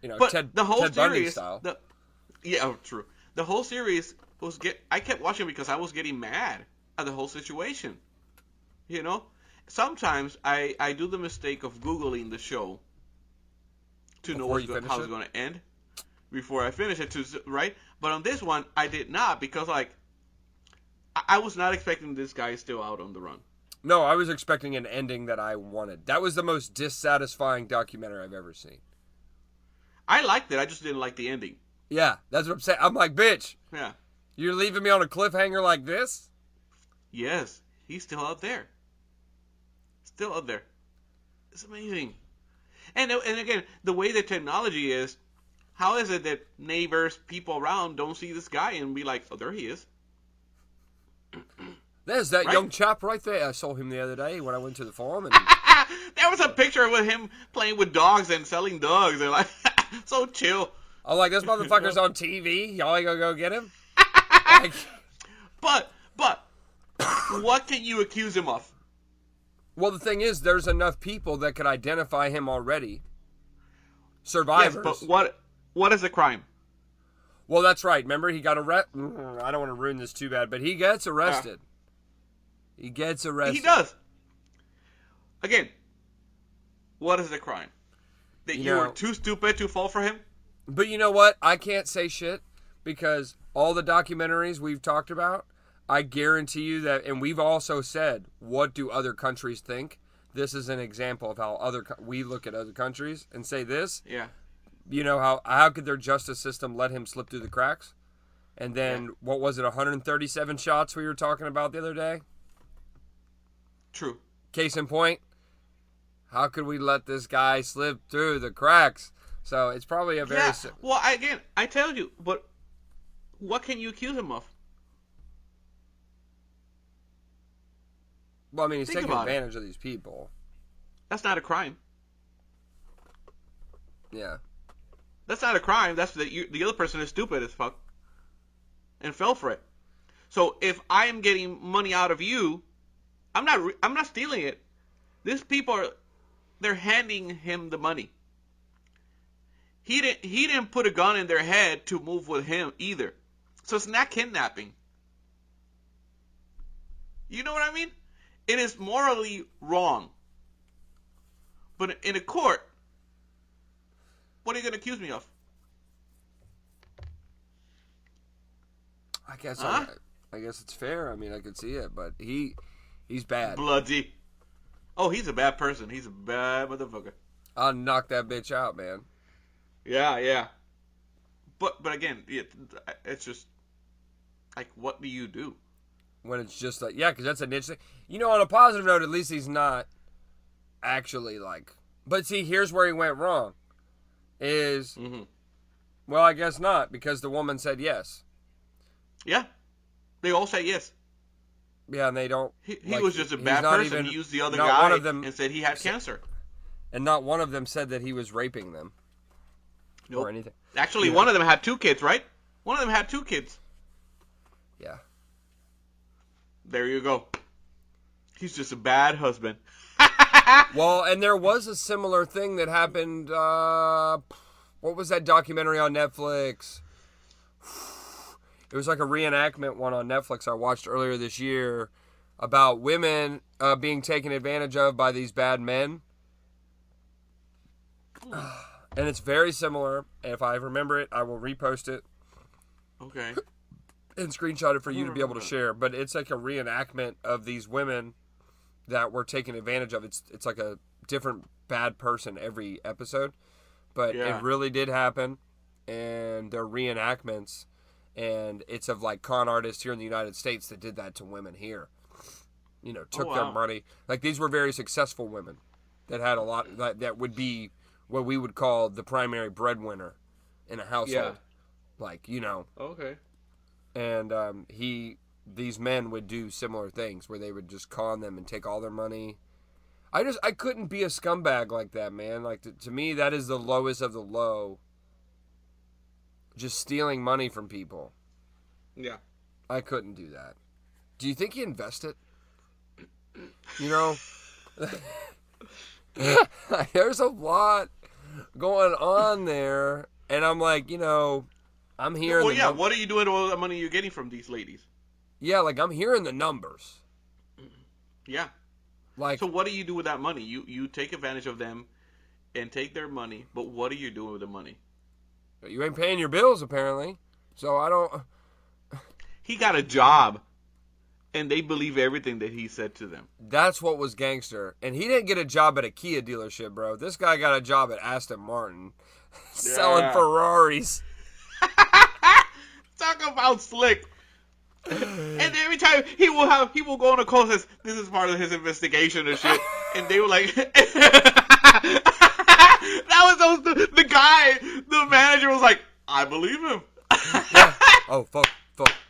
D: You know,
C: but
D: Ted
C: series,
D: Bundy style.
C: True. The whole series I kept watching because I was getting mad at the whole situation. You know? Sometimes I do the mistake of Googling the show to know how it's going to end before I finish it, right? But on this one, I did not, because, like, I was not expecting this guy still out on the run.
D: No, I was expecting an ending that I wanted. That was the most dissatisfying documentary I've ever seen.
C: I liked it. I just didn't like the ending.
D: Yeah, that's what I'm saying. I'm like, bitch,
C: Yeah.
D: you're leaving me on a cliffhanger like this?
C: Yes, he's still out there. Still out there. It's amazing. And again, the way the technology is, how is it that neighbors, people around don't see this guy and be like, oh, there he is?
D: There's that
C: Right?
D: young chap right there. I saw him the other day when I went to the farm. And
C: There was a picture with him playing with dogs and selling dogs. And like, so chill.
D: I'm like, this motherfucker's on TV. Y'all ain't gonna go get him? Like,
C: But, what can you accuse him of?
D: well, the thing is, there's enough people that could identify him already. Survivors.
C: Yes, but what is the crime?
D: Well, that's right. Remember, he got arrested. I don't want to ruin this too bad, but he gets arrested. He gets arrested.
C: He does. Again, what is the crime? That you were too stupid to fall for him?
D: But you know what? I can't say shit because all the documentaries we've talked about, I guarantee you that, and we've also said, what do other countries think? This is an example of how we look at other countries and say this.
C: Yeah.
D: You know, how could their justice system let him slip through the cracks? And then, what was it, 137 shots we were talking about the other day?
C: True.
D: Case in point, how could we let this guy slip through the cracks? So it's probably a very...
C: Yeah. Well, I tell you, but what can you accuse him of?
D: Well, I mean, he's
C: Think
D: taking
C: about
D: advantage of these people.
C: That's not a crime.
D: Yeah.
C: That's not a crime. That's the other person is stupid as fuck and fell for it. So if I am getting money out of you, I'm not stealing it. These people they're handing him the money. He didn't put a gun in their head to move with him either. So it's not kidnapping. You know what I mean? It is morally wrong. But in a court, what are you going to accuse me of?
D: I guess
C: Huh?
D: I guess it's fair. I mean, I could see it, but he's bad.
C: Bloody. Oh, he's a bad person. He's a bad motherfucker.
D: I'll knock that bitch out, man.
C: Yeah. But again, it's just like, what do you do?
D: When it's just like, yeah, because that's a niche thing. You know, on a positive note, at least he's not actually like... But see, here's where he went wrong. Well, I guess not, because the woman said yes.
C: Yeah. They all say yes.
D: Yeah, and they don't...
C: He
D: like,
C: was just a
D: he's
C: bad
D: not
C: person.
D: even-
C: He used the other
D: not
C: guy
D: one of them
C: and said he had cancer.
D: And not one of them said that he was raping them.
C: Nope.
D: Or anything.
C: Actually, one of them had 2 kids, right? One of them had 2 kids.
D: Yeah.
C: There you go. He's just a bad husband.
D: Well, and there was a similar thing that happened, what was that documentary on Netflix? It was like a reenactment one on Netflix I watched earlier this year about women being taken advantage of by these bad men. And it's very similar. If I remember it, I will repost it
C: Okay.
D: and screenshot it for you to be able to share. But it's like a reenactment of these women that were taken advantage of. It's like a different bad person every episode. But
C: Yeah.
D: it really did happen. And they're reenactments. And it's of like con artists here in the United States that did that to women here. You know, took their
C: wow.
D: money. Like these were very successful women that had a lot, that would be what we would call the primary breadwinner in a household.
C: Yeah.
D: Like, you know.
C: Okay.
D: And these men would do similar things where they would just con them and take all their money. I couldn't be a scumbag like that, man. Like, to me, that is the lowest of the low. Just stealing money from people.
C: Yeah.
D: I couldn't do that. Do you think he invested? You know? There's a lot going on there. And I'm like, you know, I'm hearing...
C: Well, yeah, what are you doing with all the money you're getting from these ladies?
D: Yeah, like, I'm hearing the numbers.
C: Yeah.
D: Like,
C: So what do you do with that money? You take advantage of them and take their money, but what are you doing with the money?
D: you ain't paying your bills, apparently. So I don't...
C: He got a job and they believe everything that he said to them.
D: That's what was gangster. And he didn't get a job at a Kia dealership, bro. This guy got a job at Aston Martin selling Ferraris.
C: Talk about slick. And every time he will go on a call and says, this is part of his investigation and shit. And they were like, that was the guy, the manager was like, I believe him.
D: Yeah. Oh, fuck.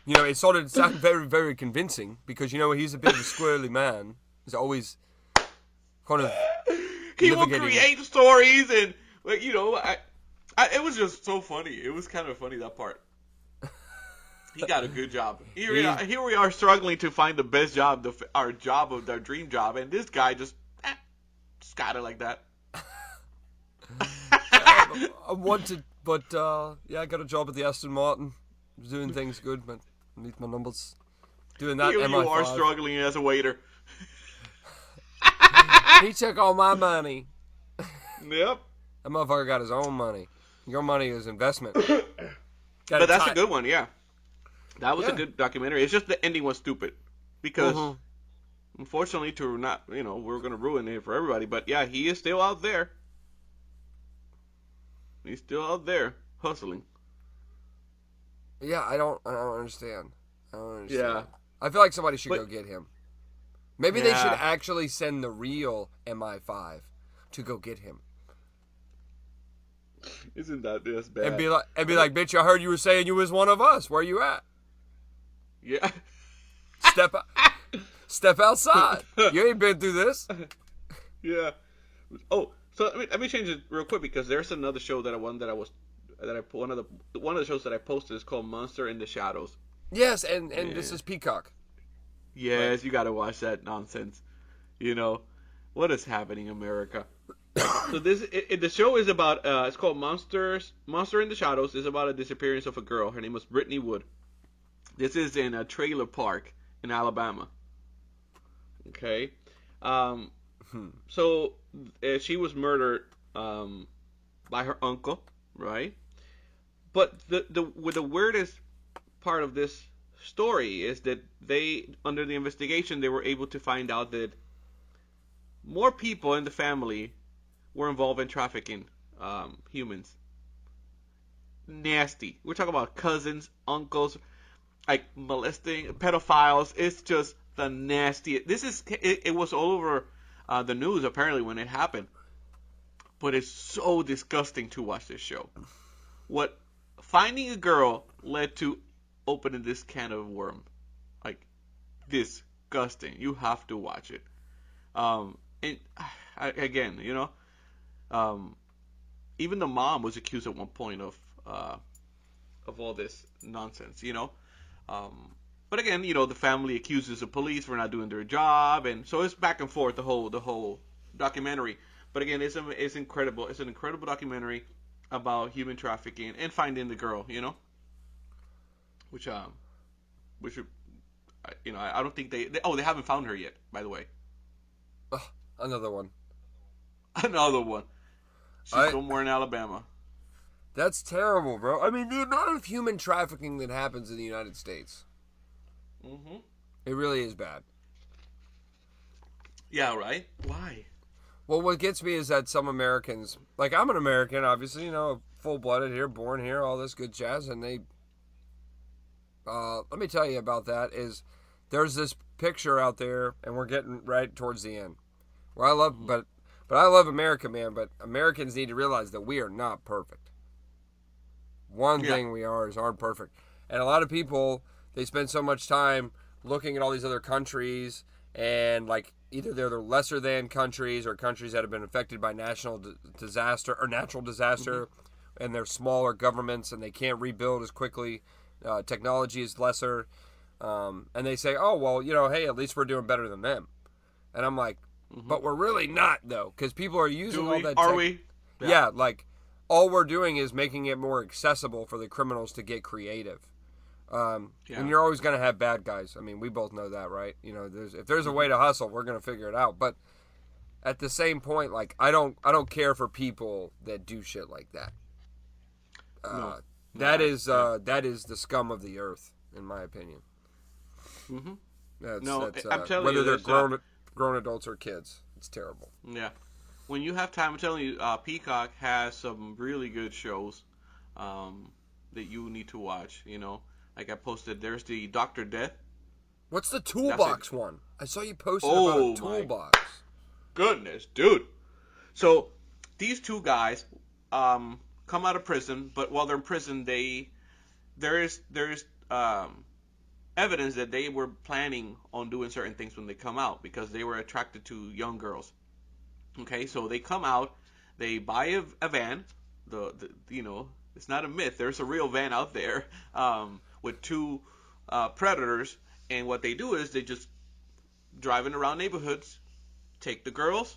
D: You know, it started to sound very, very convincing because, you know, he's a bit of a squirrely man. He's always kind of
C: he will create stories and, like, you know, it was just so funny. It was kind of funny, that part. He got a good job. Here we are struggling to find the best job, our dream job, and this guy just got it like that.
D: I wanted, but I got a job at the Aston Martin. I was doing things good, but meet my numbers. Doing that.
C: Here
D: MI5.
C: you are struggling as a waiter.
D: He took all my money.
C: Yep.
D: That motherfucker got his own money. Your money is investment.
C: But that's a good one, yeah. That was a good documentary. It's just the ending was stupid. Because, unfortunately, we're going to ruin it for everybody. But, yeah, he is still out there. He's still out there, hustling.
D: Yeah, I don't understand.
C: Yeah.
D: I feel like somebody should go get him. Maybe they should actually send the real MI5 to go get him.
C: Isn't that just bad?
D: And be like, bitch, I heard you were saying you was one of us. Where you at?
C: Yeah.
D: Step outside. You ain't been through this.
C: Yeah. Oh, so let me change it real quick because there's another show one of the shows that I posted is called Monster in the Shadows.
D: Yes, and this is Peacock.
C: Yes, you got to watch that nonsense. You know, what is happening in America? So the show is about it's called Monster in the Shadows. It's about a disappearance of a girl. Her name was Brittany Wood. This is in a trailer park in Alabama. Okay. So she was murdered by her uncle, right? But the weirdest part of this story is that under the investigation, they were able to find out that more people in the family were involved in trafficking humans. Nasty. We're talking about cousins, uncles, like molesting, pedophiles. It's just the nastiest. It was all over the news apparently when it happened. But it's so disgusting to watch this show. What finding a girl led to opening this can of worm. Like, disgusting. You have to watch it. Again, you know, even the mom was accused at one point of all this nonsense, you know. But again, you know, the family accuses the police for not doing their job, and so it's back and forth the whole documentary. But again, it's incredible. It's an incredible documentary about human trafficking and finding the girl, you know. Which you know, I don't think they haven't found her yet, by the way.
D: Another one.
C: Another one. She's somewhere in Alabama.
D: That's terrible, bro. I mean, the amount of human trafficking that happens in the United States.
C: Mm-hmm.
D: It really is bad.
C: Yeah, right? Why?
D: Well, what gets me is that some Americans, like I'm an American, obviously, you know, full-blooded here, born here, all this good jazz, and they, let me tell you about that, is there's this picture out there, and we're getting right towards the end, where I love, but I love America, man, but Americans need to realize that we are not perfect. One thing we aren't perfect. And a lot of people, they spend so much time looking at all these other countries, and like, either they're the lesser than countries or countries that have been affected by national disaster or natural disaster, and they're smaller governments and they can't rebuild as quickly. Technology is lesser, and they say, "Oh well, you know, hey, at least we're doing better than them." And I'm like, "But we're really not, though, because people are using all that."
C: Are we?
D: Yeah, like all we're doing is making it more accessible for the criminals to get creative. And you're always going to have bad guys. I mean, we both know that, right? You know, if there's a way to hustle, we're going to figure it out. But at the same point, like I don't care for people that do shit like that. That is the scum of the earth, in my opinion.
C: I'm telling
D: whether
C: you,
D: they're grown adults or kids, it's terrible.
C: Yeah. When you have time, I'm telling you, Peacock has some really good shows that you need to watch. You know, like I posted, there's the Dr. Death.
D: What's the Toolbox one? I saw you posted about a Toolbox.
C: Goodness, dude. So these two guys come out of prison, but while they're in prison, there is evidence that they were planning on doing certain things when they come out because they were attracted to young girls. Okay, so they come out, they buy a van. It's not a myth. There's a real van out there with two predators, and what they do is they just driving around neighborhoods, take the girls,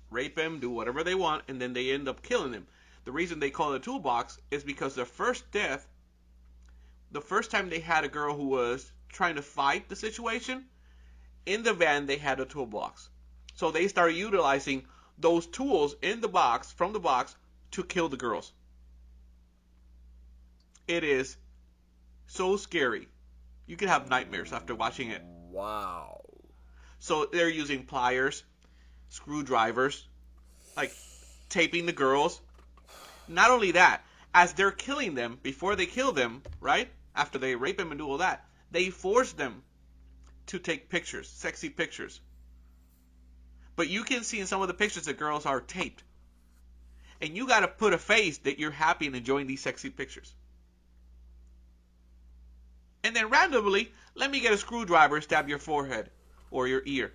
C: rape them, do whatever they want, and then they end up killing them. The reason they call it a toolbox is because the first time they had a girl who was trying to fight the situation, in the van they had a toolbox. So they started utilizing those tools in the box, from the box, to kill the girls. It is so scary. You could have nightmares after watching it.
D: Wow.
C: So they're using pliers, screwdrivers, like taping the girls. Not only that, as they're killing them, before they kill them, right? After they rape them and do all that, they force them to take pictures, sexy pictures. But you can see in some of the pictures that girls are taped. And you got to put a face that you're happy and enjoying these sexy pictures. And then randomly, let me get a screwdriver, stab your forehead or your ear.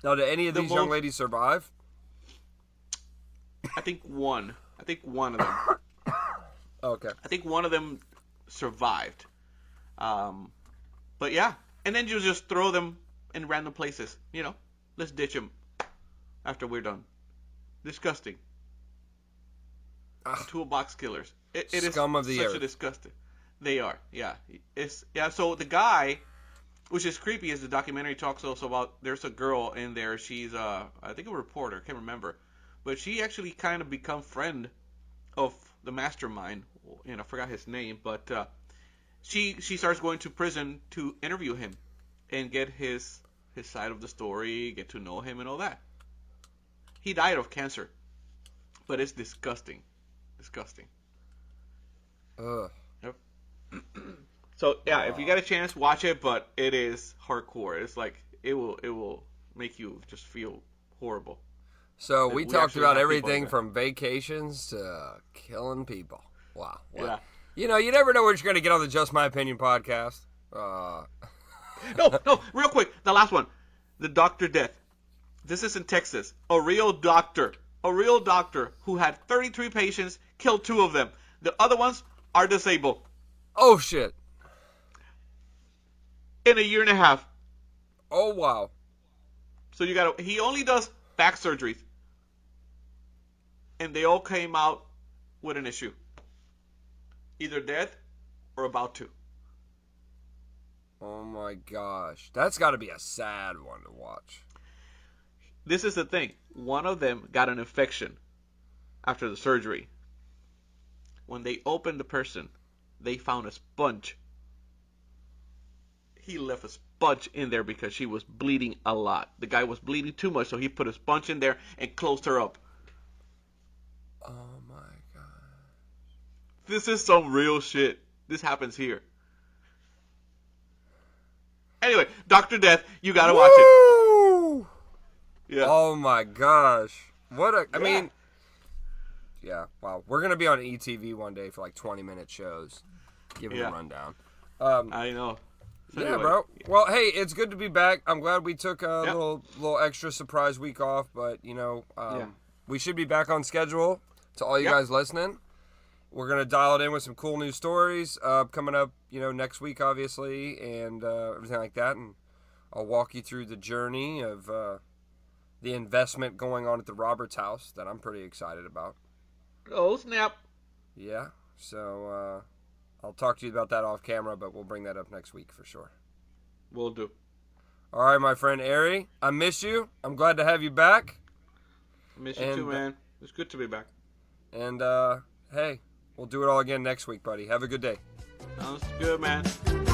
D: Now, do any of these young ladies survive?
C: I think one of them.
D: Okay.
C: I think one of them survived. But yeah. And then you just throw them in random places. You know, let's ditch them after we're done. Disgusting. Toolbox killers. It is
D: scum of the
C: such
D: earth.
C: a disgusting. They are, yeah. So the guy, which is creepy, is the documentary talks also about. There's a girl in there. She's I think a reporter. Can't remember, but she actually kind of become friend of the mastermind. You know, I forgot his name, but she starts going to prison to interview him and get his side of the story, get to know him and all that. He died of cancer, but it's disgusting. Disgusting.
D: Ugh.
C: Yep. So yeah, if you get a chance, watch it. But it is hardcore. It's like it will make you just feel horrible.
D: So we talked about
C: have people
D: everything
C: like
D: from vacations to killing people. Wow. What?
C: Yeah.
D: You know, you never know what you're going to get on the Just My Opinion podcast.
C: No, real quick, the last one, the Dr. Death. This is in Texas. A real doctor who had 33 patients, killed 2 of them. The other ones are disabled.
D: Oh shit.
C: In a year and a half.
D: Oh wow.
C: So he only does back surgeries. And they all came out with an issue. Either dead or about to.
D: Oh my gosh. That's got to be a sad one to watch.
C: This is the thing. One of them got an infection after the surgery. When they opened the person, they found a sponge. He left a sponge in there because she was bleeding a lot. The guy was bleeding too much, so he put a sponge in there and closed her up.
D: Oh my god.
C: This is some real shit. This happens here. Anyway, Dr. Death, you gotta watch it. Yeah.
D: Oh my gosh. I mean, yeah, wow. We're going to be on ETV one day for like 20-minute shows. Giving a rundown.
C: I know. So
D: yeah,
C: anyway.
D: bro. Well, hey, it's good to be back. I'm glad we took a little extra surprise week off, but, you know, we should be back on schedule to all you guys listening. We're going to dial it in with some cool news stories coming up, you know, next week, obviously, and everything like that. And I'll walk you through the journey of the investment going on at the Roberts house that I'm pretty excited about.
C: Oh, snap.
D: Yeah, so I'll talk to you about that off camera, but we'll bring that up next week for sure.
C: Will do.
D: All right, my friend Hery, I miss you. I'm glad to have you back.
C: I miss you too, man. It's good to be back.
D: And, hey, we'll do it all again next week, buddy. Have a good day.
C: Sounds good, man.